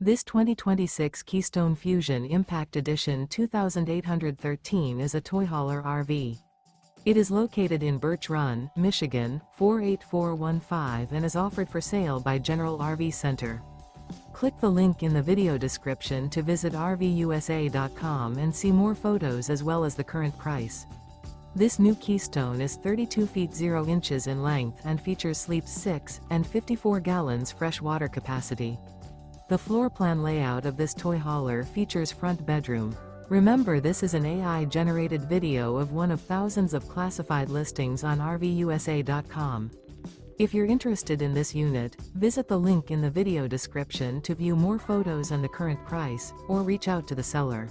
This 2026 Keystone Fuzion Impact Edition 2813 is a toy hauler RV. It is located in Birch Run, Michigan, 48415 and is offered for sale by General RV Center. Click the link in the video description to visit RVUSA.com and see more photos as well as the current price. This new Keystone is 32 feet 0 inches in length and features sleeps 6 and 54 gallons fresh water capacity. The floor plan layout of this toy hauler features front bedroom. Remember, this is an AI-generated video of one of thousands of classified listings on RVUSA.com. If you're interested in this unit, visit the link in the video description to view more photos and the current price, or reach out to the seller.